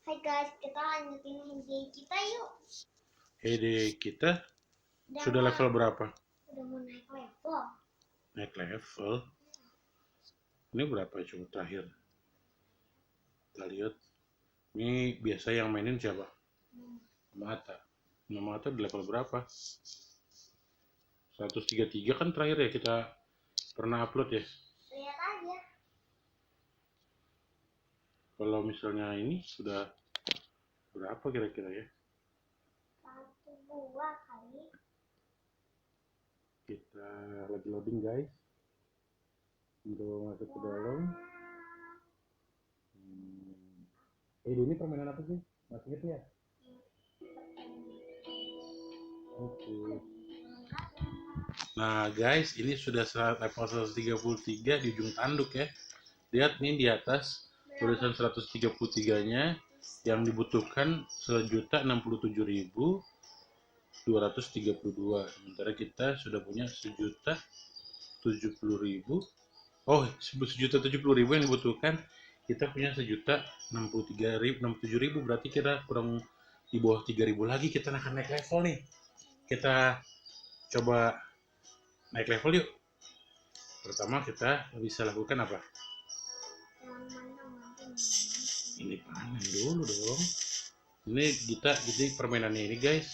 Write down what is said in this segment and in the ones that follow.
Hai guys, kita lanjutin ide kita yuk. Ide kita Udah sudah level berapa? udah mau naik level. Naik level. Ini berapa coba terakhir? Kita lihat. Ini biasa yang mainin siapa? Mata. Mata di level berapa? 133 kan terakhir ya kita pernah upload ya. Lihat aja. Kalau misalnya ini sudah berapa kira-kira ya? 1, 2 kali. Kita lagi loading guys. Untuk masuk ke dalam. Ini permainan apa sih? Masih ingat ya? Oke. Nah guys, ini sudah level 133 di ujung tanduk ya. Lihat nih di atas tulisan 133-nya yang dibutuhkan 1.067.232. Sementara kita sudah punya 1.070.000. Oh, 1.070.000 yang dibutuhkan. Kita punya 1.063.000, berarti kita kurang di bawah 3.000 lagi kita akan naik level nih. Kita coba naik level yuk. Pertama kita bisa lakukan apa? Ini panen dulu dong. Ini kita jadi permainannya ini guys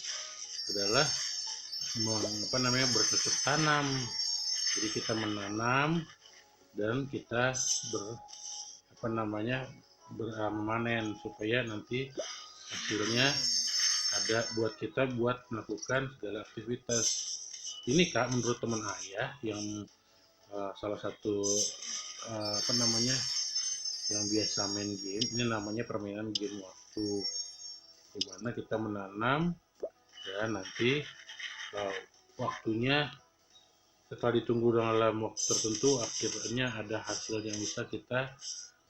adalah bercocok tanam. Jadi kita menanam dan kita memanen supaya nanti hasilnya ada buat kita buat melakukan segala aktivitas. Ini kak menurut teman ayah yang salah satu yang biasa main game, ini namanya permainan game waktu, dimana kita menanam dan nanti waktunya setelah ditunggu dalam waktu tertentu akhirnya ada hasil yang bisa kita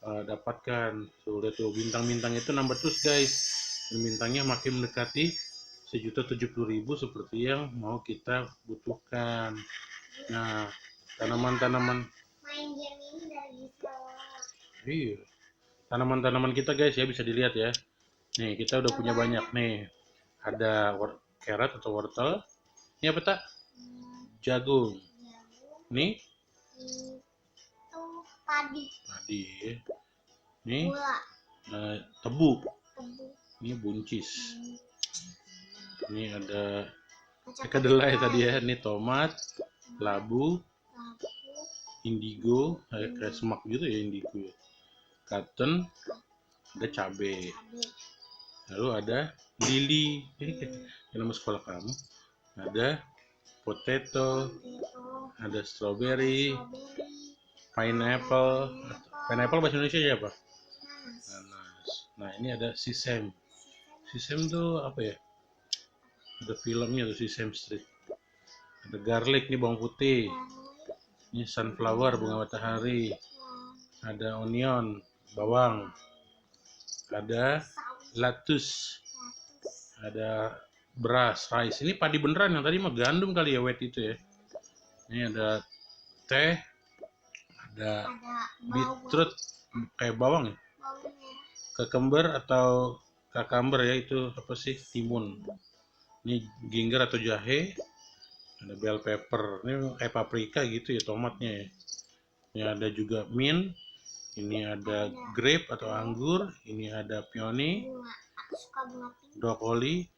dapatkan. Sudah tuh bintang-bintang itu nambah terus guys, dan bintangnya makin mendekati 1.070.000 seperti yang mau kita butuhkan. Nah, tanaman-tanaman Main game ini dari iya, tanaman-tanaman kita guys ya bisa dilihat ya. Nih kita udah punya banyak nih. Ada carrot atau wortel. Ini apa tak? Jagung. Nih itu padi. padi. Nih Gula. tebu. Tebu. Ini buncis. Ini ada Kedelai. kedelai tadi ya. Ini tomat, labu, indigo, kayak semak gitu ya indigo ya. Cotton, ada cabai. Lalu ada lili, ini kayak nama sekolah kamu. Ada potato, ada strawberry, pineapple. Pineapple bahasa Indonesia ya apa? Nanas. Nah ini ada sesame. Sesame tuh apa ya? Ada filmnya tuh, Sesame Street. Ada garlic nih, bawang putih. Ini sunflower, bunga matahari. Ada onion, bawang. Ada lettuce. Ada beras, rice. Ini padi beneran, yang tadi mah gandum kali ya, wet itu ya. Ini ada teh, ada beetroot kayak bawang ya, cucumber atau cucumber ya, itu apa sih, timun. Ini ginger atau jahe, ada bell pepper, ini kayak paprika gitu ya, tomatnya ya. Ini ada juga mint, ini ada grape atau anggur, ini ada peony, brokoli,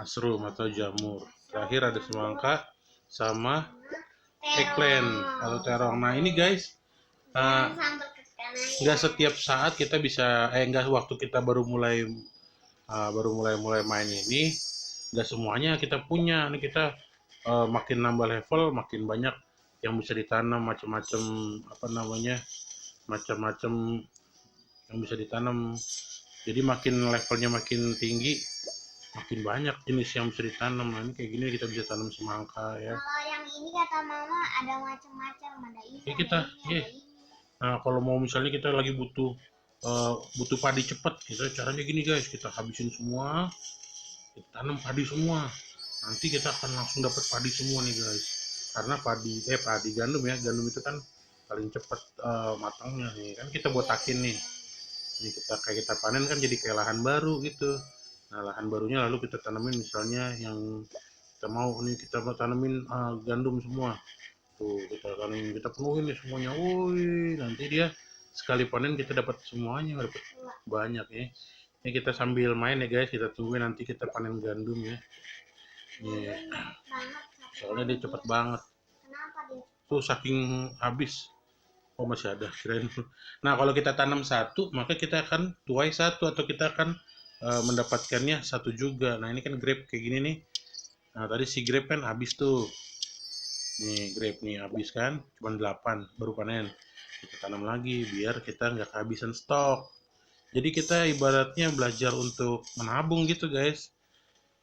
mushroom atau jamur. Terakhir ada semangka sama eggplant atau terong. Nah ini guys, nggak setiap saat kita bisa, nggak waktu kita baru mulai main ini, nggak semuanya kita punya. Ini kita makin nambah level, makin banyak yang bisa ditanam, macam-macam yang bisa ditanam. Jadi makin levelnya makin tinggi, makin banyak jenis yang bisa ditanam. Nah ini kayak gini kita bisa tanam semangka ya. Kalau yang ini kata mama ada macam-macam, ada ini. Ya kita, nah kalau mau misalnya kita lagi butuh padi cepat, kita caranya gini guys, kita habisin semua, kita tanam padi semua, nanti kita akan langsung dapat padi semua nih guys. Karena padi gandum ya, gandum itu kan paling cepat matangnya nih kan. Kita botakin nih, Ini kita panen kan jadi kayak lahan baru gitu. Nah, lahan barunya lalu kita tanamin misalnya yang kita mau nih, kita mau tanamin gandum semua. Tuh, kita tanamin, kita penuhin nih semuanya. Woi, nanti dia sekali panen kita dapat semuanya, dapat banyak ya. Ini kita sambil main ya guys, kita tungguin nanti kita panen gandum ya. Nih, soalnya dia cepat banget. Kenapa dia? Tuh saking habis. Oh masih ada, kirain. Nah kalau kita tanam satu, maka kita akan tuai satu atau kita akan mendapatkannya satu juga. Nah ini kan grape kayak gini nih. Nah tadi si grape kan habis tuh. Nih grape nih habis kan, cuma 8 baru panen. Kita tanam lagi biar kita nggak kehabisan stok. Jadi kita ibaratnya belajar untuk menabung gitu guys.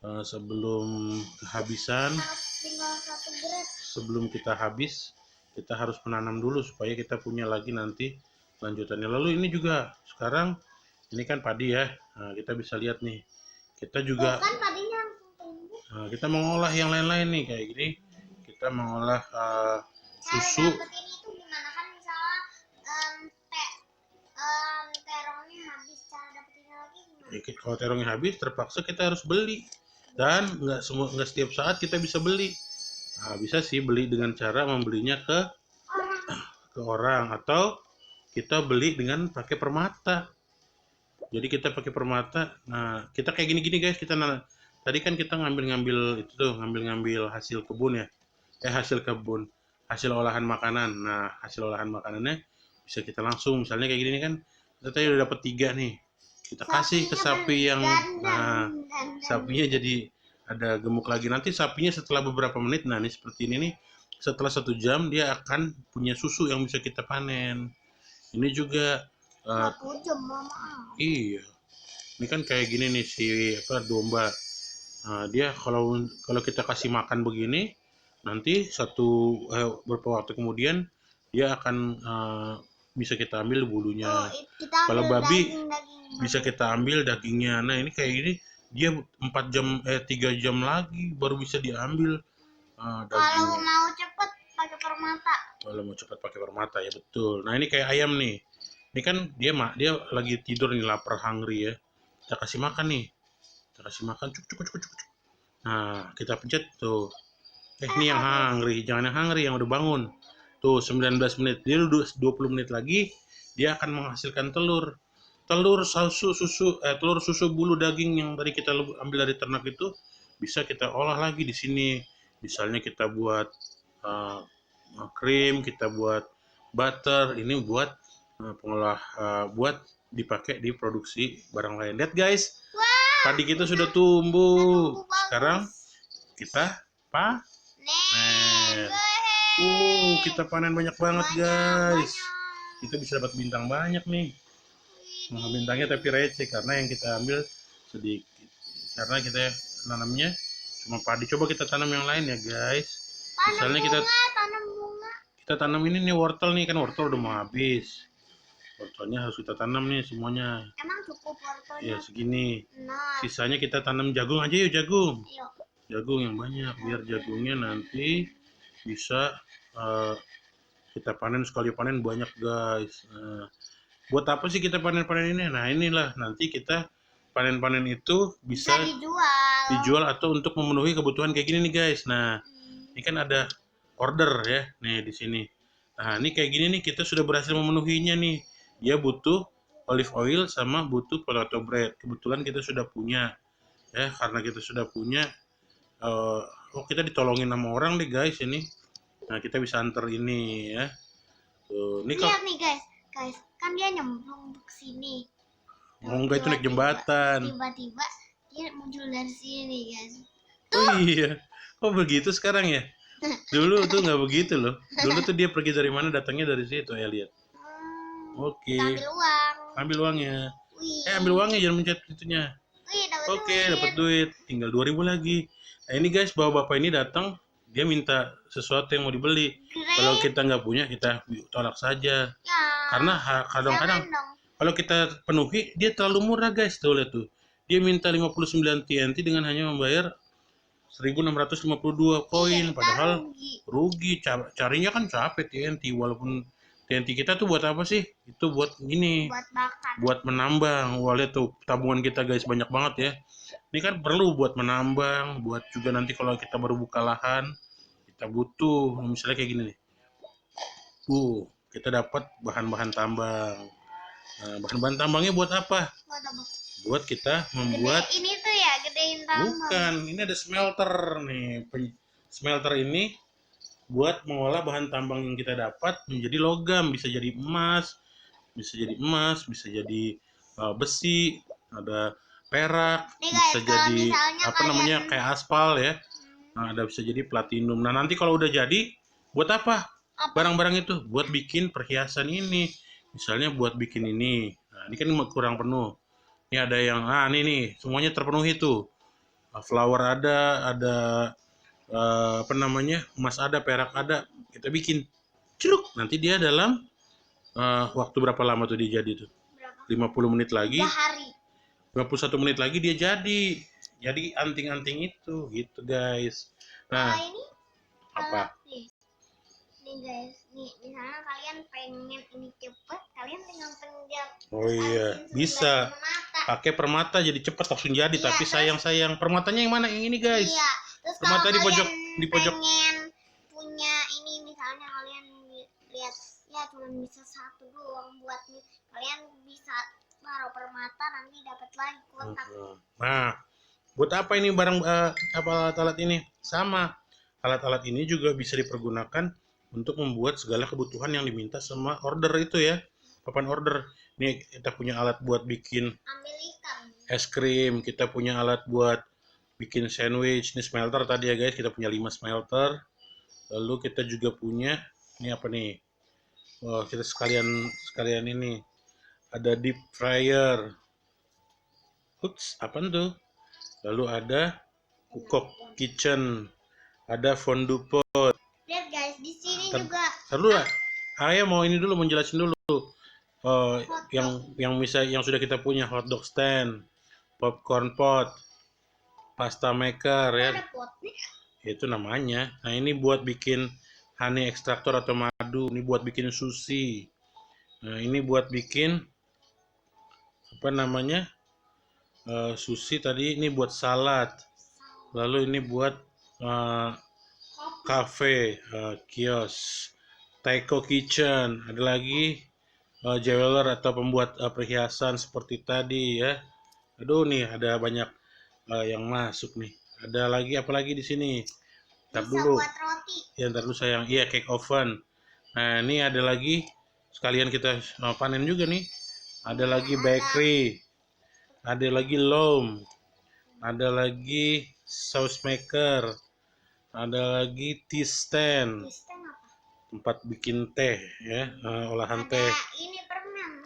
Sebelum kehabisan, Tinggal 1 grape. sebelum kita habis, kita harus menanam dulu supaya kita punya lagi nanti lanjutannya. Lalu ini juga sekarang ini kan padi ya. Nah, kita bisa lihat nih. Kita juga Kan padinya langsung tumbuh. kita mengolah yang lain-lain nih kayak gini. Kita mengolah susu. Cara dapet ini tuh gimana kan misalnya terongnya habis, cara dapetinnya lagi gimana? Kalau terongnya habis, terpaksa kita harus beli. Dan nggak setiap saat kita bisa beli. Nah, bisa sih beli dengan cara membelinya ke orang atau kita beli dengan pakai permata. Jadi kita pakai permata. Nah, kita kayak gini-gini guys, tadi kan kita ngambil itu tuh, ngambil hasil kebun ya. Hasil kebun, hasil olahan makanan. Nah, hasil olahan makanannya bisa kita langsung misalnya kayak gini kan. Kita tadi udah dapat 3 nih. Kita kasih ke sapi yang sapinya jadi ada gemuk lagi. Nanti sapinya setelah beberapa menit, nah ini seperti ini nih, setelah 1 jam dia akan punya susu yang bisa kita panen. Ini juga 1 jam mama. iya, ini kan kayak gini nih si domba. Nah, dia kalau kita kasih makan begini, nanti beberapa waktu kemudian dia akan bisa kita ambil bulunya. Kalau babi bisa kita ambil dagingnya. Nah ini kayak gini dia 3 jam lagi baru bisa diambil dagingnya. Kalau mau cepet pakai permata. Kalau mau cepat pakai permata ya betul. Nah ini kayak ayam nih. Ini kan dia lagi tidur nih, lapar, hungry ya. Kita kasih makan nih. Kita kasih makan cuk. Nah kita pencet tuh. Ini yang hungry, jangan yang hungry yang udah bangun. Tuh 19 menit, dia udah 20 menit lagi dia akan menghasilkan telur susu bulu daging yang tadi kita ambil dari ternak itu bisa kita olah lagi di sini. Misalnya kita buat krim, kita buat butter, ini buat pengolah buat dipakai di produksi barang lain. Lihat guys, padi kita sudah tumbuh. Sekarang kita panen. Kita panen banyak banget guys. Kita bisa dapat bintang banyak nih. Nah, bintangnya tapi receh karena yang kita ambil sedikit. Karena kita nanamnya cuma padi. Coba kita tanam yang lain ya guys. Misalnya tanam bunga. Kita tanam ini nih wortel nih, kan wortel udah mau habis. Wortelnya harus kita tanam nih semuanya. Emang cukup wortelnya? Ya segini. Nah. Sisanya kita tanam jagung aja yuk, jagung. Ayo. Jagung yang banyak biar jagungnya nanti bisa kita panen sekali panen banyak guys. Buat apa sih kita panen-panen ini? Nah inilah nanti kita panen-panen itu bisa dijual atau untuk memenuhi kebutuhan kayak gini nih guys. Nah ini kan ada order ya nih di sini. Nah ini kayak gini nih kita sudah berhasil memenuhinya nih. Dia butuh olive oil sama butuh potato bread. Kebetulan kita sudah punya ya, karena kita sudah punya. Kita ditolongin sama orang deh guys ini. Nah kita bisa antar ini ya. Tuh, ini lihat nih guys, kan dia nyemplung ke sini. Oh enggak, itu naik jembatan. Tiba-tiba dia muncul dari sini guys. Oh iya, kok begitu sekarang ya? Dulu tuh nggak begitu loh. Dulu tuh dia pergi dari mana datangnya dari situ ya, lihat. Oke. Ambil uang. Ambil uangnya. Ambil uangnya, jangan mencet itunya. Oke, dapat duit. Tinggal 2.000 lagi. Nah ini guys, bapak-bapak ini datang, dia minta sesuatu yang mau dibeli. Kalau kita nggak punya, kita tolak saja. Ya, karena kadang-kadang kalau kita penuhi, dia terlalu murah guys. Tuh lihat tuh. Dia minta 59 TNT dengan hanya membayar 1.652 koin. Padahal rugi. Carinya kan capek TNT. Walaupun TNT kita tuh buat apa sih? Itu buat ini, Buat bakar. buat menambang. Wah, lihat tuh tabungan kita guys, banyak banget ya. Ini kan perlu buat menambang, buat juga nanti kalau kita baru buka lahan, kita butuh misalnya kayak gini nih. Kita dapat bahan-bahan tambang. Nah, bahan-bahan tambangnya buat apa? Buat apa? Buat kita membuat. Ini tuh ya, gedein tambang. Bukan, ini ada smelter nih. Smelter ini buat mengolah bahan tambang yang kita dapat menjadi logam, bisa jadi emas, bisa jadi besi, ada perak, Nih guys, bisa kalau jadi misalnya apa namanya kalian- kayak aspal ya. Nah, ada bisa jadi platinum. Nah, nanti kalau udah jadi, buat apa? Apa? Barang-barang itu buat bikin perhiasan ini. Misalnya buat bikin ini. Nah, ini kan kurang penuh. Ini ada yang, ini nih, semuanya terpenuhi tuh. Flower ada apa namanya, emas ada, perak ada. Kita bikin, celuk. Nanti dia dalam waktu berapa lama tuh dia jadi tuh? Berapa? 50 menit lagi. 3 hari. 51 menit lagi dia jadi. Jadi anting-anting itu, gitu guys. Nah, Kalau ini apa? Nih guys, nih misalnya kalian pengen ini cepet, kalian tinggal pencet. Oh iya, bisa. Pakai permata jadi cepet langsung jadi. Iya, Tapi terus- sayang permatanya yang mana? Yang ini guys. Iya. Terus Permata kalau di pojok, kalian di pojok. pengen punya ini, misalnya kalian lihat ya cuma bisa satu doang buat nih, kalian bisa taruh permata, nanti dapat lagi kotak. Nah, buat apa ini barang apa alat-alat ini? Sama. Alat-alat ini juga bisa dipergunakan untuk membuat segala kebutuhan yang diminta sama order itu ya. Papan order. Nih kita punya alat buat bikin Ambil ikan. es krim, kita punya alat buat bikin sandwich. Ini smelter tadi ya guys, kita punya 5 smelter. Lalu kita juga punya ini apa nih? Wah, kita sekalian ini ada deep fryer. Ups, apa tuh? Lalu ada cook kitchen, ada fondue pot. Lihat guys, di sini Ntar- juga Dulu lah. Ayah mau ini dulu, menjelasin dulu. Yang sudah kita punya hotdog stand, popcorn pot, pasta maker ya. ada potnya. Itu namanya. Nah, ini buat bikin honey extractor atau madu. Ini buat bikin sushi. Nah, ini buat bikin apa namanya? Sushi tadi. Ini buat salad. Lalu ini buat cafe, kios, taiko kitchen. Ada lagi jeweler atau pembuat perhiasan seperti tadi ya. Aduh nih ada banyak yang masuk nih. Ada lagi apa lagi di sini? Ntar Bisa dulu. buat roti. Ya ntar dulu sayang. Iya, cake oven. Nah ini ada lagi sekalian kita panen juga nih. Ada lagi bakery. Ada lagi loam. Ada lagi sauce maker. Ada lagi tea stand. Kristen apa? Tempat bikin teh ya, olahan teh. Ada ini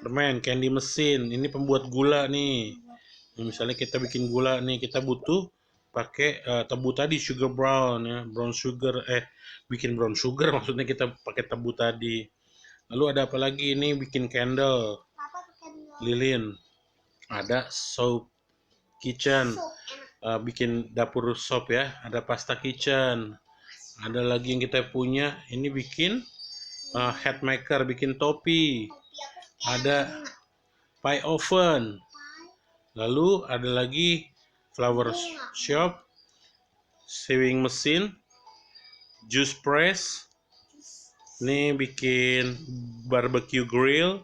permen. Candy mesin. Ini pembuat gula nih. Nah, misalnya kita bikin gula nih, kita butuh pakai tebu tadi, sugar brown ya, brown sugar, bikin brown sugar maksudnya kita pakai tebu tadi. Lalu ada apa lagi? Ini bikin candle, Apa tuh candle? lilin. Ada soap kitchen, Sup, enak. bikin dapur sop ya. Ada pasta kitchen. Ada lagi yang kita punya, ini bikin hat maker, bikin topi. Kopi aku kayak Ada pie oven. Lalu ada lagi flower shop, sewing mesin, juice press. Ini bikin barbecue grill,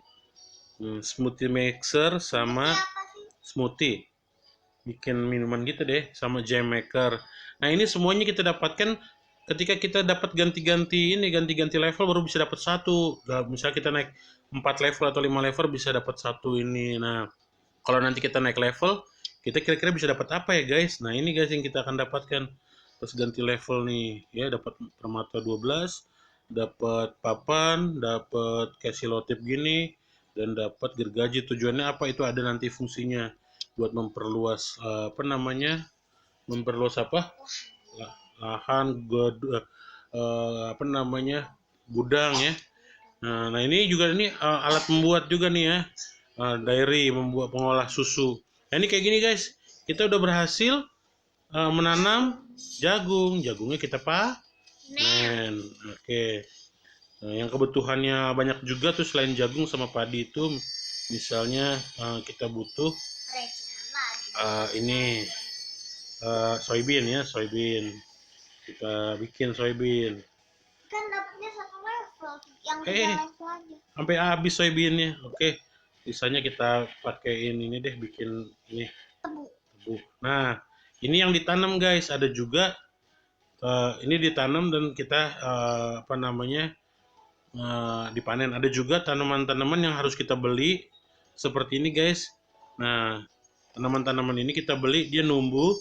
smoothie mixer sama apa sih? smoothie. Bikin minuman gitu deh, sama jam maker. Nah, ini semuanya kita dapatkan ketika kita dapat ganti-ganti level baru bisa dapat satu. Nah, misalnya kita naik 4 level atau 5 level bisa dapat satu ini. Nah, kalau nanti kita naik level, kita kira-kira bisa dapat apa ya guys? Nah, ini guys yang kita akan dapatkan. Terus ganti level nih, ya dapat permata 12, dapat papan, dapat selotip gini, dan dapat gergaji. Tujuannya apa? Itu ada nanti fungsinya buat memperluas apa namanya? Memperluas apa? Lahan, apa namanya? Gudang ya. Nah ini juga ini alat membuat juga nih ya. Dairy, membuat pengolah susu. Nah ini kayak gini guys, kita udah berhasil menanam jagung. Jagungnya kita panen. Oke. Nah, yang kebutuhannya banyak juga tuh selain jagung sama padi itu, misalnya kita butuh Recehan lagi. ini soybean ya, soybean. Kita bikin soybean. Kan dapetnya satu level, yang 3 Eh, level aja. sampai habis soybeannya. Oke, sisanya kita pakein ini deh, bikin ini Tebu. tebu. Nah, ini yang ditanam guys. Ada juga ini ditanam dan kita apa namanya dipanen. Ada juga tanaman-tanaman yang harus kita beli seperti ini guys. Nah, tanaman-tanaman ini kita beli, dia numbuh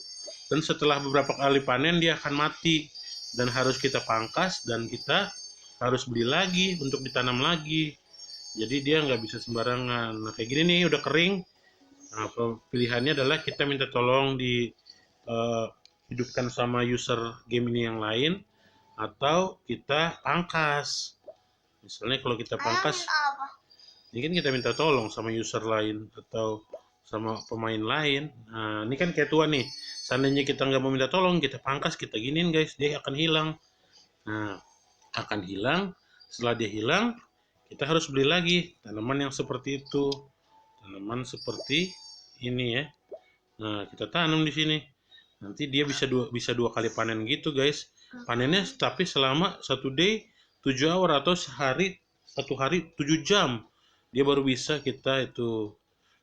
dan setelah beberapa kali panen dia akan mati dan harus kita pangkas dan kita harus beli lagi untuk ditanam lagi. Jadi dia nggak bisa sembarangan. Nah, kayak gini nih udah kering. Nah, pilihannya adalah kita minta tolong di hidupkan sama user game ini yang lain atau kita pangkas. Misalnya kalau kita pangkas, Apa? ini kan kita minta tolong sama user lain atau sama pemain lain. Nah, ini kan kayak tua nih. Seandainya kita nggak mau minta tolong, kita pangkas, kita giniin guys, dia akan hilang. Nah, akan hilang. Setelah dia hilang, kita harus beli lagi tanaman yang seperti itu. Tanaman seperti ini ya. Nah, kita tanam di sini. Nanti dia bisa dua kali panen gitu guys. Panennya tapi selama 1 day 7 hour atau satu hari 7 jam. Dia baru bisa kita itu.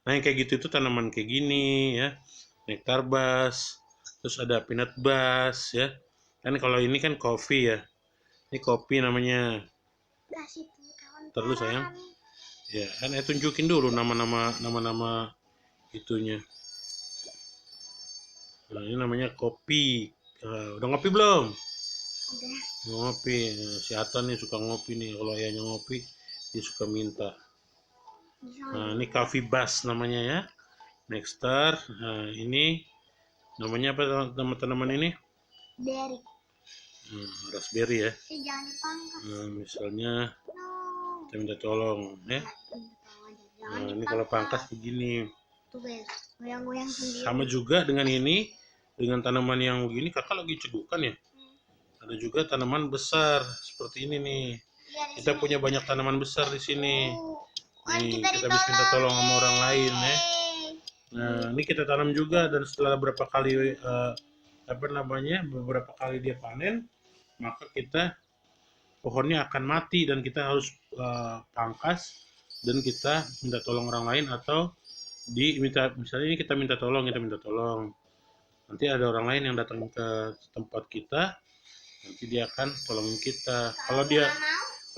Nah, yang kayak gitu itu tanaman kayak gini ya. Nektar bus, terus ada peanut bus ya. Kan kalau ini kan kopi ya. Ini kopi namanya. Kasih tuh kawan. Terus sayang. Ya, kan saya tunjukin dulu nama-nama itunya. Nah, ini namanya kopi. Udah ngopi belum? Udah. Ngopi. Nah, si Ata nih suka ngopi nih. Kalau ayahnya ngopi, dia suka minta. Nah, ini coffee bus namanya ya. Nextar. Nah, ini namanya apa tanaman ini? Berry. Raspberry ya. Jangan dipangkas. Nah, misalnya No. kita minta tolong ya. Nah, ini kalau pangkas begini. Tuh guys, goyang-goyang sendiri. Sama juga dengan ini, dengan tanaman yang begini, kakak lagi cegukan ya. Ada juga tanaman besar seperti ini nih. Kita punya banyak tanaman besar di sini. Nih, kita bisa minta tolong sama orang lain ya. Nah, ini kita tanam juga dan setelah beberapa kali beberapa kali dia panen, maka pohonnya akan mati dan kita harus pangkas dan kita minta tolong orang lain atau misalnya ini kita minta tolong, nanti ada orang lain yang datang ke tempat kita, nanti dia akan tolongin kita. Kalau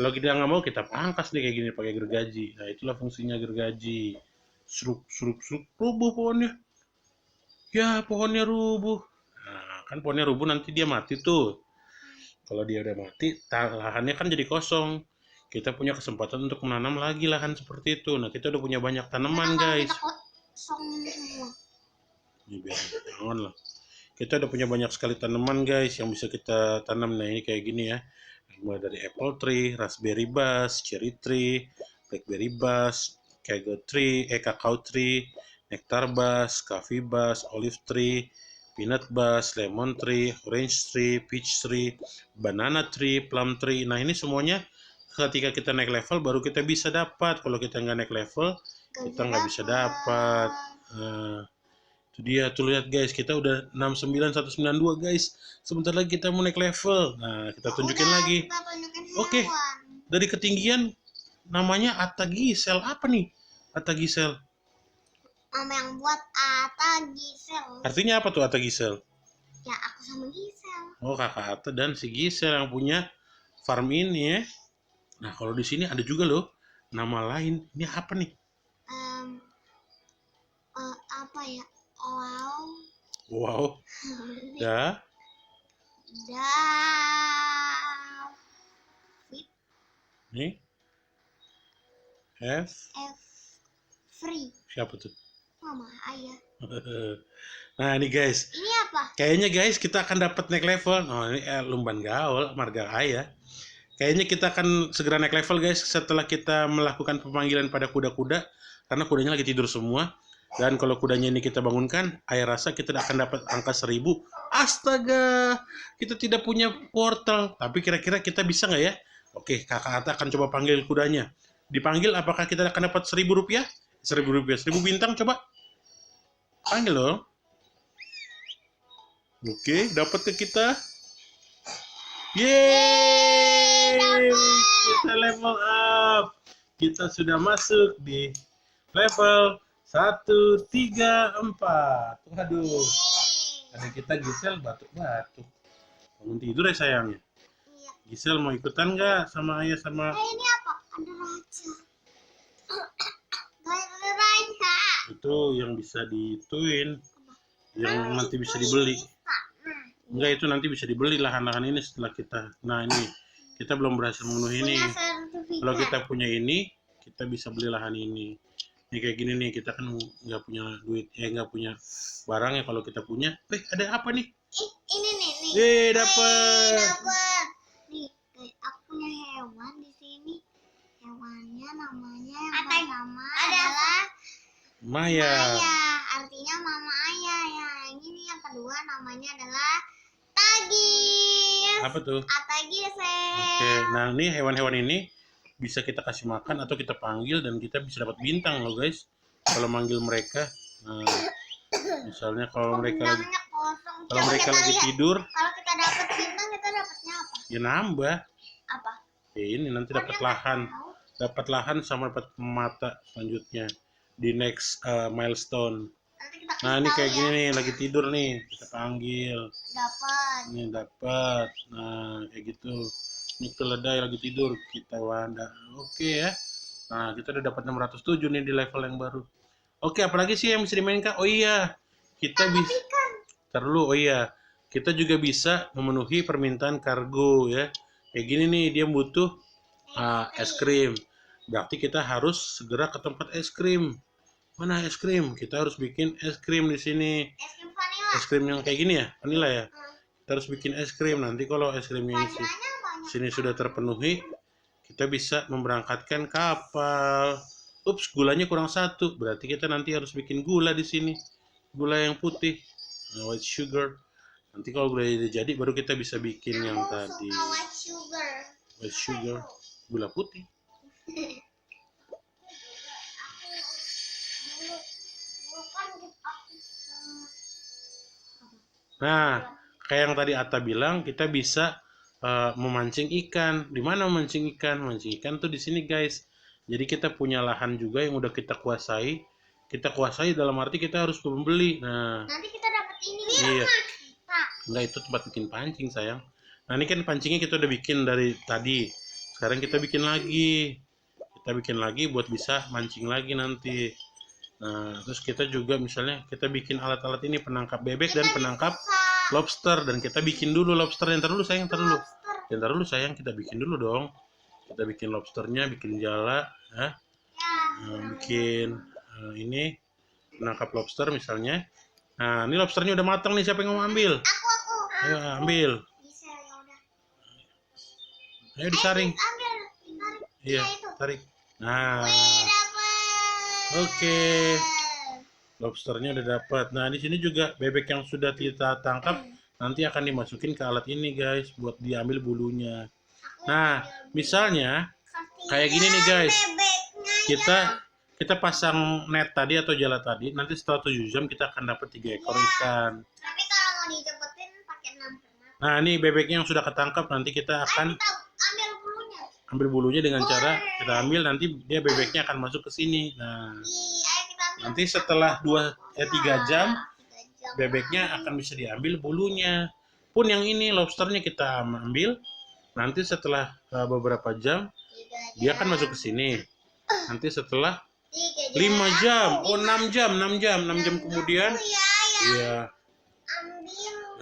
dia nggak mau, kita pangkas deh kayak gini pakai gergaji. Nah, itulah fungsinya gergaji. Seruk rubuh pohonnya. Ya, pohonnya rubuh. Nah, kan pohonnya rubuh nanti dia mati tuh. Kalau dia udah mati, lahannya kan jadi kosong. Kita punya kesempatan untuk menanam lagi lahan seperti itu. Nah, kita udah punya banyak tanaman guys. Ini biar jangan lah. Kita udah punya banyak sekali tanaman guys yang bisa kita tanam. Nah, ini kayak gini ya. Mulai dari apple tree, raspberry bus, cherry tree, blackberry bus, cacao tree, nectar bus, coffee bus, olive tree, peanut bus, lemon tree, orange tree, peach tree, banana tree, plum tree. Nah, ini semuanya ketika kita naik level baru kita bisa dapat. Kalau kita nggak naik level, kita nggak bisa dapat. Nah, itu dia tuh, lihat guys, kita udah 69192 guys. Sebentar lagi kita mau naik level. Nah, kita tunjukin lagi. Oke, dari ketinggian namanya Atta Gisel. Apa nih Atta Gisel? Mama yang buat Atta Gisel. Artinya apa tuh Atta Gisel? Ya, aku sama Gisel. Oh, kakak Atta dan si Gisel yang punya farm ini ya. Nah, kalau di sini ada juga loh nama lain. Ini apa nih? Apa ya? Wow. Ya. Nih. Free. Siapa tuh? Mama, ayah. Nah, ini guys. Ini apa? Kayaknya guys kita akan dapat naik level. Oh, ini lumban gaul, marga ayah. Kayaknya kita akan segera naik level guys setelah kita melakukan pemanggilan pada kuda-kuda karena kudanya lagi tidur semua. Dan kalau kudanya ini kita bangunkan, ayah rasa kita akan dapat angka 1000. Astaga, kita tidak punya portal. Tapi kira-kira kita bisa nggak ya Oke, kakak Ata akan coba panggil kudanya. Dipanggil, apakah kita akan dapat 1.000 rupiah? 1.000 rupiah, 1.000 bintang, coba. Panggil loh. Oke, dapat ke kita. Yeay! Kita level up. Kita sudah masuk di level 134. Waduh, ada kita Gisel batuk-batuk. Bangun tidur ya sayangnya. Iya. Gisel mau ikutan nggak sama ayah sama? Ini apa? Ada raja. Ada raja. Itu yang bisa dituin, yang nanti bisa dibeli. Enggak, itu nanti bisa dibeli lahan-lahan ini setelah kita. Nah ini kita belum berhasil memenuhi ini. Kalau kita punya ini, kita bisa beli lahan ini. Ini kayak gini nih, kita kan nggak punya duit, nggak punya barang ya. Kalau kita punya, ada apa nih? Ini nih. Dapat. Nih, aku punya hewan di sini. Hewannya namanya yang pertama adalah Maya. artinya mama ayah. Yang ini yang kedua namanya adalah Tagis. Apa tuh? Tagis. Oke, nah ini hewan-hewan ini bisa kita kasih makan atau kita panggil dan kita bisa dapat bintang loh guys. Kalau manggil mereka, nah, misalnya kalau mereka lagi tidur, kalau kita dapat bintang kita dapatnya apa? ya nambah. Apa? Ini nanti dapat lahan sama dapat mata selanjutnya di next milestone. Nah ini kayak gini nih, lagi tidur nih, kita panggil. Dapat. Ini dapat. Nah kayak gitu. Ini keledai lagi tidur, kita wadah. Oke ya. Nah kita udah dapat 607 nih di level yang baru. Oke, apalagi sih yang bisa dimainkan? Oh iya, kita bisa. Oh iya, kita juga bisa memenuhi permintaan kargo ya. Kayak gini nih, dia butuh es krim. Berarti kita harus segera ke tempat es krim. Mana es krim? Kita harus bikin es krim di sini. Es krim vanilla. Es krim yang kayak gini ya, vanilla ya. Kita harus bikin es krim. Nanti kalau es krimnya di sini sudah terpenuhi, kita bisa memberangkatkan kapal. Ups, gulanya kurang 1. Berarti kita nanti harus bikin gula di sini. Gula yang putih, white sugar. Nanti kalau gula udah jadi, baru kita bisa bikin yang tadi. White sugar, gula putih. Nah, kayak yang tadi Atta bilang, kita bisa memancing ikan. Di mana memancing ikan? Memancing ikan tuh di sini, guys. Jadi kita punya lahan juga yang udah kita kuasai. Kita kuasai dalam arti kita harus membeli. Nah, nanti kita dapat ini. Iya. Enggak, itu tempat bikin pancing, sayang. Nah, ini kan pancingnya kita udah bikin dari tadi. Sekarang kita bikin lagi. Kita bikin lagi buat bisa mancing lagi nanti. Nah, terus kita juga misalnya kita bikin alat-alat ini, penangkap bebek dan penangkap lobster, dan kita bikin dulu lobster. Yang dulu sayang, kita bikin dulu dong. Kita bikin lobsternya, bikin jala, ya. Bikin ini penangkap lobster misalnya. Nah, ini lobsternya udah matang nih, siapa yang mau ambil? Aku. Ayo ambil. Bisa, ya udah. Ayo disaring. Ambil. Iya, tarik. Nah, Dapat. oke. Lobsternya udah dapat. Nah, di sini juga bebek yang sudah kita tangkap nanti akan dimasukin ke alat ini, guys, buat diambil bulunya. Nah, misalnya kayak gini nih, guys. Kita pasang net tadi atau jala tadi, nanti setelah 7 jam kita akan dapat 3 ekor ikan. Tapi kalau mau dicepetin pakai 6 pernak. Nah, ini bebeknya yang sudah ketangkap, nanti kita akan Kita ambil bulunya. ambil bulunya dengan cara kita ambil, nanti dia bebeknya akan masuk ke sini. Nah, Ayo kita ambil. nanti setelah 3 jam bebeknya akan bisa diambil bulunya. Pun yang ini lobsternya kita ambil, nanti setelah beberapa jam dia akan masuk ke sini. Nanti setelah 5 jam, 6 jam kemudian, ya.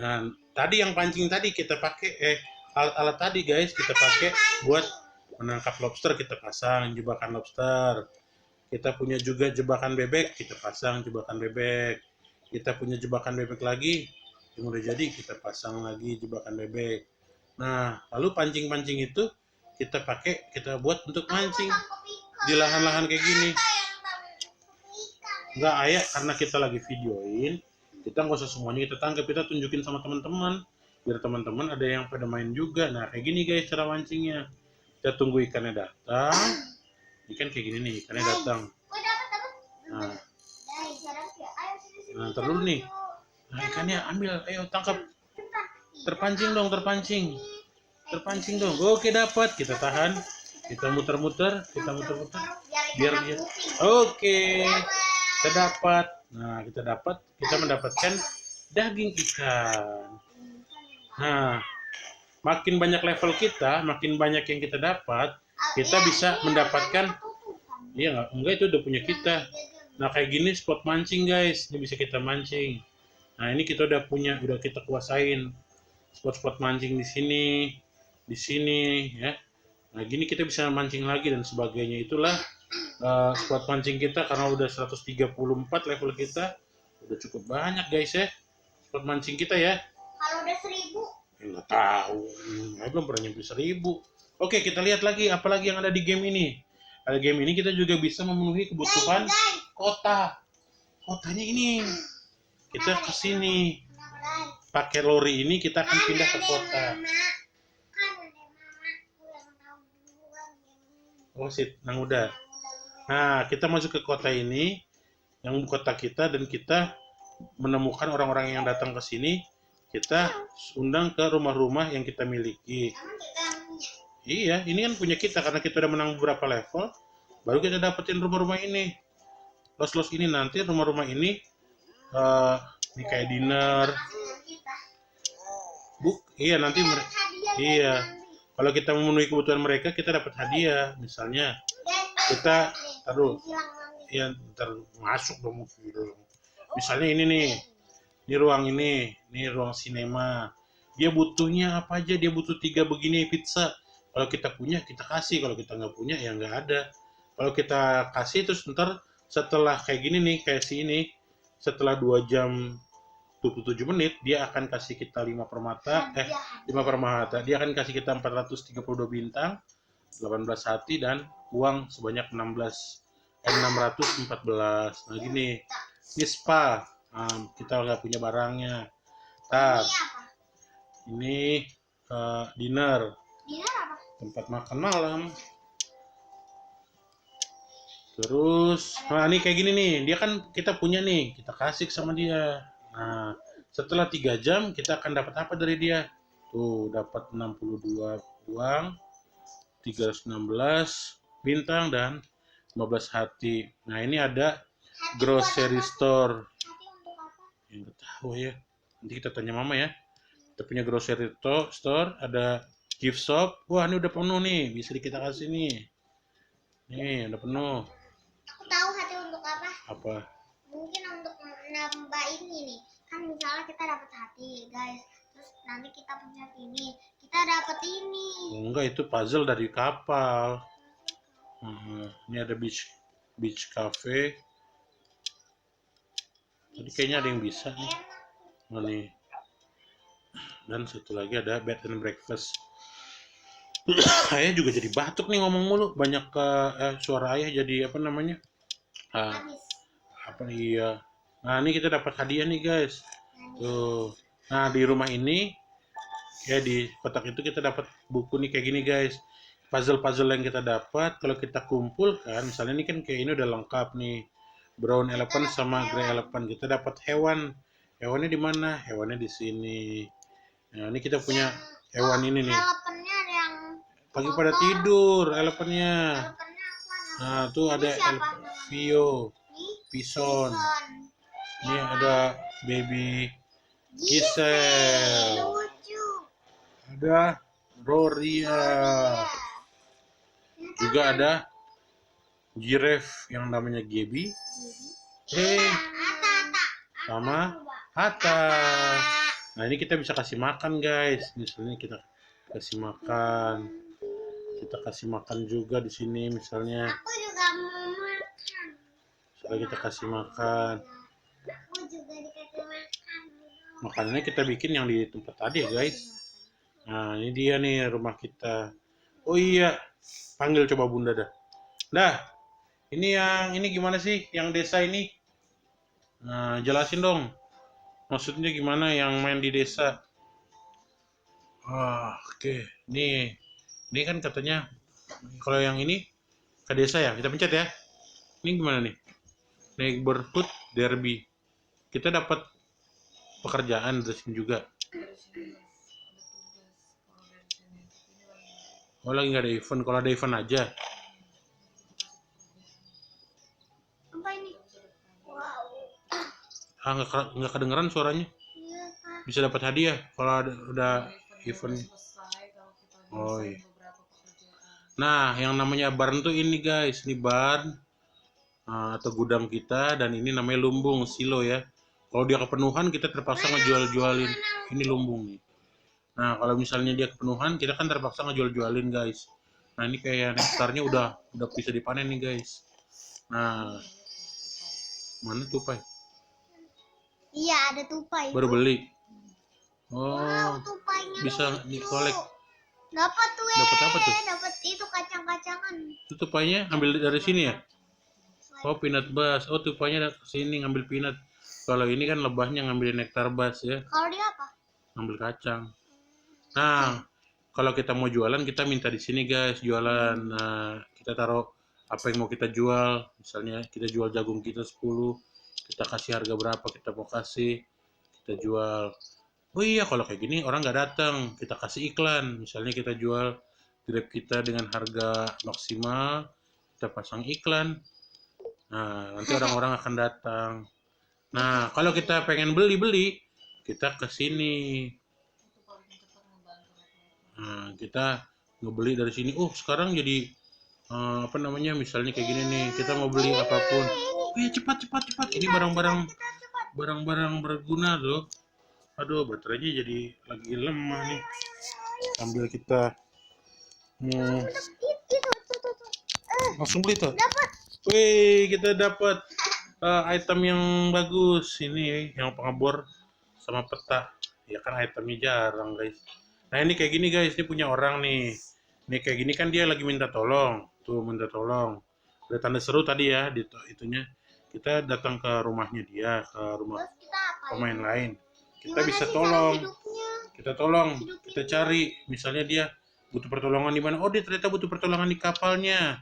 Nah, tadi yang pancing tadi kita pakai, alat-alat tadi, guys, kita pakai buat menangkap lobster. Kita pasang jebakan lobster. Kita punya juga jebakan bebek, kita pasang jebakan bebek. Kita punya jebakan bebek lagi, yang udah jadi kita pasang lagi jebakan bebek. Nah, lalu pancing-pancing itu kita pakai, kita buat untuk mancing di lahan-lahan kayak gini. Enggak, ayah, karena kita lagi videoin, kita nggak usah semuanya kita tangkap, kita tunjukin sama teman-teman, biar teman-teman ada yang pada main juga. Nah, kayak gini, guys, cara mancingnya. Kita tunggu ikannya datang. Ikan kayak gini nih, ikannya datang. Oh, dapat. Nah, Guys, sarap ya. Ayo sini. nah ntar dulu nih. Nah, ikannya ambil, ayo tangkap. Cepat. Terpancing dong, terpancing. Terpancing dong. Oke, dapat. Kita tahan. Kita muter-muter, biar dia. Oke. Kita dapat. Nah, kita mendapatkan daging ikan. Nah, makin banyak level kita, makin banyak yang kita dapat, kita bisa mendapatkan. Iya enggak itu udah punya kita. Nah, kayak gini spot mancing, guys. Ini bisa kita mancing. Nah, ini kita udah kita kuasain. Spot-spot mancing di sini ya. Nah, gini kita bisa mancing lagi dan sebagainya. Itulah spot mancing kita karena udah 134 level kita. Udah cukup banyak, guys ya. Spot mancing kita ya. Kalau udah 1000? Nggak tahu. Belum pernah nyampe 1000. Oke, kita lihat lagi apa lagi yang ada di game ini. Pada game ini kita juga bisa memenuhi kebutuhan kota. Kotanya ini. Kita ke sini. Pakai lori ini kita akan pindah ke kota. Oh, Nang udah. Nah, kita masuk ke kota ini, yang kota kita, dan kita menemukan orang-orang yang datang ke sini. Kita undang ke rumah-rumah yang kita miliki. Iya, ini kan punya kita karena kita udah menang beberapa level. Baru kita dapetin rumah-rumah ini. Los ini nanti rumah-rumah ini kayak dinner. Iya nanti mereka. Iya. Kalau kita memenuhi kebutuhan mereka, kita dapat hadiah. Misalnya kita taruh ya masuk dong. Misalnya ini nih. Ini ruang sinema. Dia butuhnya apa aja? Dia butuh 3 begini pizza. Kalau kita punya, kita kasih. Kalau kita nggak punya, ya nggak ada. Kalau kita kasih, terus ntar setelah kayak gini nih, kayak ini, setelah 2 jam 27 menit, dia akan kasih kita 5 permata. 5 permata. Dia akan kasih kita 432 bintang, 18 hati, dan uang sebanyak 614. Nah gini, ini spa. Kita nggak punya barangnya. Ini dinner. Tempat makan malam. Terus, nah ini kayak gini nih, dia kan kita punya nih, kita kasih sama dia. Nah, setelah 3 jam kita akan dapat apa dari dia? Tuh, dapat 62 uang, 316 bintang, dan 15 hati. Nah, ini ada grocery store. Yang nggak tahu ya. Nanti kita tanya mama ya. Kita punya grocery store, ada gift shop. Wah, ini udah penuh nih, bisa kita kasih nih. Nih, udah penuh. Aku tahu hati untuk apa? Apa? Mungkin untuk menambah ini nih. Kan misalnya kita dapat hati, guys. Terus nanti kita punya ini, kita dapat ini. Enggak, itu puzzle dari kapal. Ini ada beach cafe. Tadi kayaknya ada yang bisa nih. Nah, nih. Dan satu lagi ada bed and breakfast. Ayah juga jadi batuk nih ngomong mulu. Banyak suara ayah jadi apa namanya? Apa iya. Nah, ini kita dapat hadiah nih, guys. Tuh. Nah, di rumah ini ya di kotak itu kita dapat buku nih kayak gini, guys. Puzzle-puzzle yang kita dapat kalau kita kumpulkan, misalnya ini kan kayak ini udah lengkap nih. Brown elephant sama grey elephant. Kita dapat hewan. Hewannya di mana? Hewannya di sini. Nah, ini kita punya hewan ini nih. Elephantnya ada yang Pagi pada tidur elephantnya. Nah, tuh ada Vio, Pison. Ini ada baby Giselle. Ada Roria. Juga ada giraffe yang namanya Gaby. Sama Hatta. Nah, ini kita bisa kasih makan, guys. Misalnya kita kasih makan. Kita kasih makan juga di sini misalnya. Aku juga mau makan. Misalnya kita kasih makan. Aku juga dikasih makan. Makanannya kita bikin yang di tempat tadi ya, guys. Nah, ini dia nih rumah kita. Oh iya, panggil coba Bunda dah. Dah, ini gimana sih yang desa ini? Nah, jelasin dong. Maksudnya gimana yang main di desa? Oke. Ini kan katanya Kalau yang ini ke desa ya, kita pencet ya. Ini gimana nih? Neighborhood Derby. Kita dapat pekerjaan dari sini juga. Oh lagi nggak ada event. Kalau ada event aja. Apa ini? Wow. Ah nggak kedengeran suaranya. Iya kak. Bisa dapat hadiah kalau udah event. Oh iya. Nah yang namanya barn tuh ini guys, ini barn atau gudang kita, dan ini namanya lumbung silo ya. Kalau dia kepenuhan kita terpaksa ngejual-jualin. Ini lumbung nih. Nah kalau misalnya dia kepenuhan kita kan terpaksa ngejual-jualin guys. Nah ini kayak nektarnya udah bisa dipanen nih guys. Nah mana tupai? Iya ada tupai. Baru beli. Wow, Oh tupainya bisa lucu. dikolek. Dapat tuh. Dapat apa tuh? Dapat itu kacang-kacangan. Itu tupainya ambil dari sini ya? Oh peanut bus. Oh tupainya dari sini ngambil peanut. Kalau ini kan lebahnya ngambil nektar bus ya, Kalau dia apa? ngambil kacang. Nah kalau kita mau jualan kita minta di sini guys jualan. Nah kita taruh apa yang mau kita jual. Misalnya kita jual jagung kita 10, kita kasih harga berapa kita mau kasih, kita jual. Oh iya kalau kayak gini orang nggak datang, kita kasih iklan. Misalnya kita jual grab kita dengan harga maksimal, kita pasang iklan. Nah nanti orang-orang akan datang. Nah kalau kita pengen beli kita ke sini. Nah kita ngebeli dari sini. Oh sekarang jadi apa namanya, misalnya kayak gini nih, kita mau beli apapun. Oh iya cepat. Ini barang-barang berguna loh. Aduh baterainya jadi lagi lemah nih. Ambil kita langsung beli tuh. Dapat. Wih kita dapat item yang bagus. Ini yang pengebor sama peta. Ya kan itemnya jarang guys. Nah ini kayak gini guys, ini punya orang nih. Ini kayak gini kan dia lagi minta tolong. Tuh minta tolong. Ada tanda seru tadi ya di itunya. Kita datang ke rumahnya dia, ke rumah Terus kita apa? pemain lain. Kita Gimana bisa sih cara tolong. hidupnya? Kita tolong, kita cari. Misalnya dia butuh pertolongan di mana? Oh dia ternyata butuh pertolongan di kapalnya.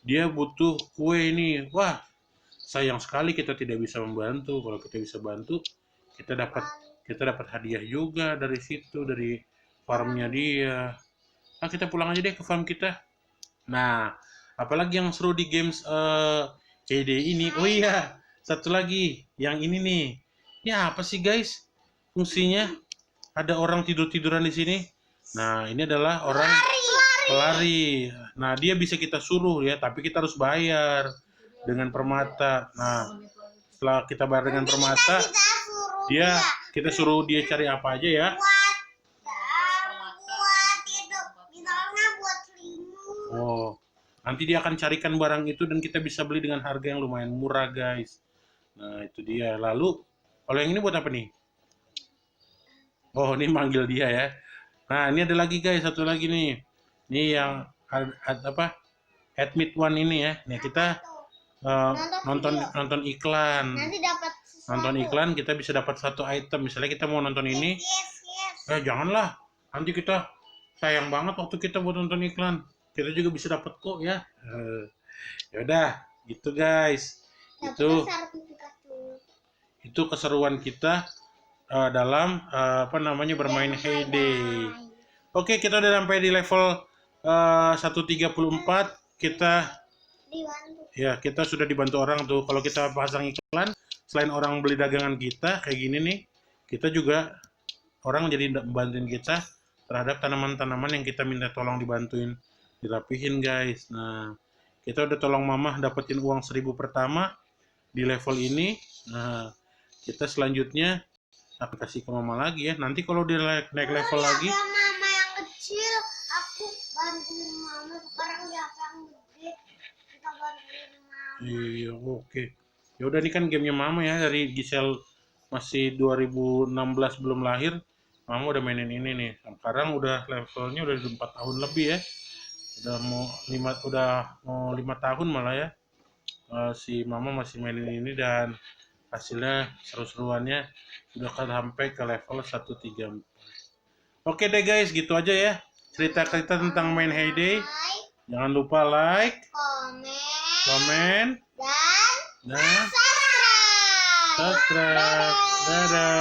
Dia butuh kue ini. Wah sayang sekali kita tidak bisa membantu. Kalau kita bisa bantu, kita dapat hadiah juga dari situ, dari farmnya dia. Nah kita pulang aja deh ke farm kita. Nah apalagi yang seru di games CD ini? Oh iya satu lagi yang ini nih. Ini apa sih guys fungsinya? Ada orang tiduran di sini. Nah ini adalah orang pelari. Nah dia bisa kita suruh ya, tapi kita harus bayar dengan permata. Nah setelah kita bayar dengan permata, kita suruh dia cari apa aja ya. Buat itu, misalnya buat selimut. Oh, nanti dia akan carikan barang itu dan kita bisa beli dengan harga yang lumayan murah guys. Nah itu dia. Lalu kalau yang ini buat apa nih? Oh ini manggil dia ya. Nah ini ada lagi guys, satu lagi nih. Ini yang apa? Admit one ini ya. Nih kita nonton iklan. Nanti dapat sesuatu. Nonton iklan kita bisa dapat satu item. Misalnya kita mau nonton ini. Yes. Janganlah. Nanti kita sayang banget waktu kita buat nonton iklan. Kita juga bisa dapat kok ya. Ya udah, gitu guys. Itu keseruan kita dalam apa namanya bermain Hay Day. Oke, kita udah sampai di level 134. Kita sudah dibantu orang tuh. Kalau kita pasang iklan, selain orang beli dagangan kita kayak gini nih, kita juga orang jadi bantuin kita terhadap tanaman-tanaman yang kita minta tolong dibantuin dirapihin guys. Nah kita udah tolong mamah dapetin uang 1000 pertama di level ini. Nah kita selanjutnya akan kasih ke mama lagi ya. Nanti kalau dia naik level lagi, mama yang kecil aku bantuin mama. Sekarang dia yang gede kita bantuin mama. Iya oke. Ya udah ini kan gamenya mama ya, dari Gisel masih 2016 belum lahir, mama udah mainin ini nih. Sekarang udah levelnya udah 4 tahun lebih ya. Udah mau 5 tahun malah ya. Si mama masih mainin ini dan hasilnya seru-seruannya sudah sampai ke level 134. Oke deh guys, gitu aja ya cerita-cerita tentang main Hay Day. Jangan lupa like, komen, komen, dan dan subscribe. subscribe. Dadah.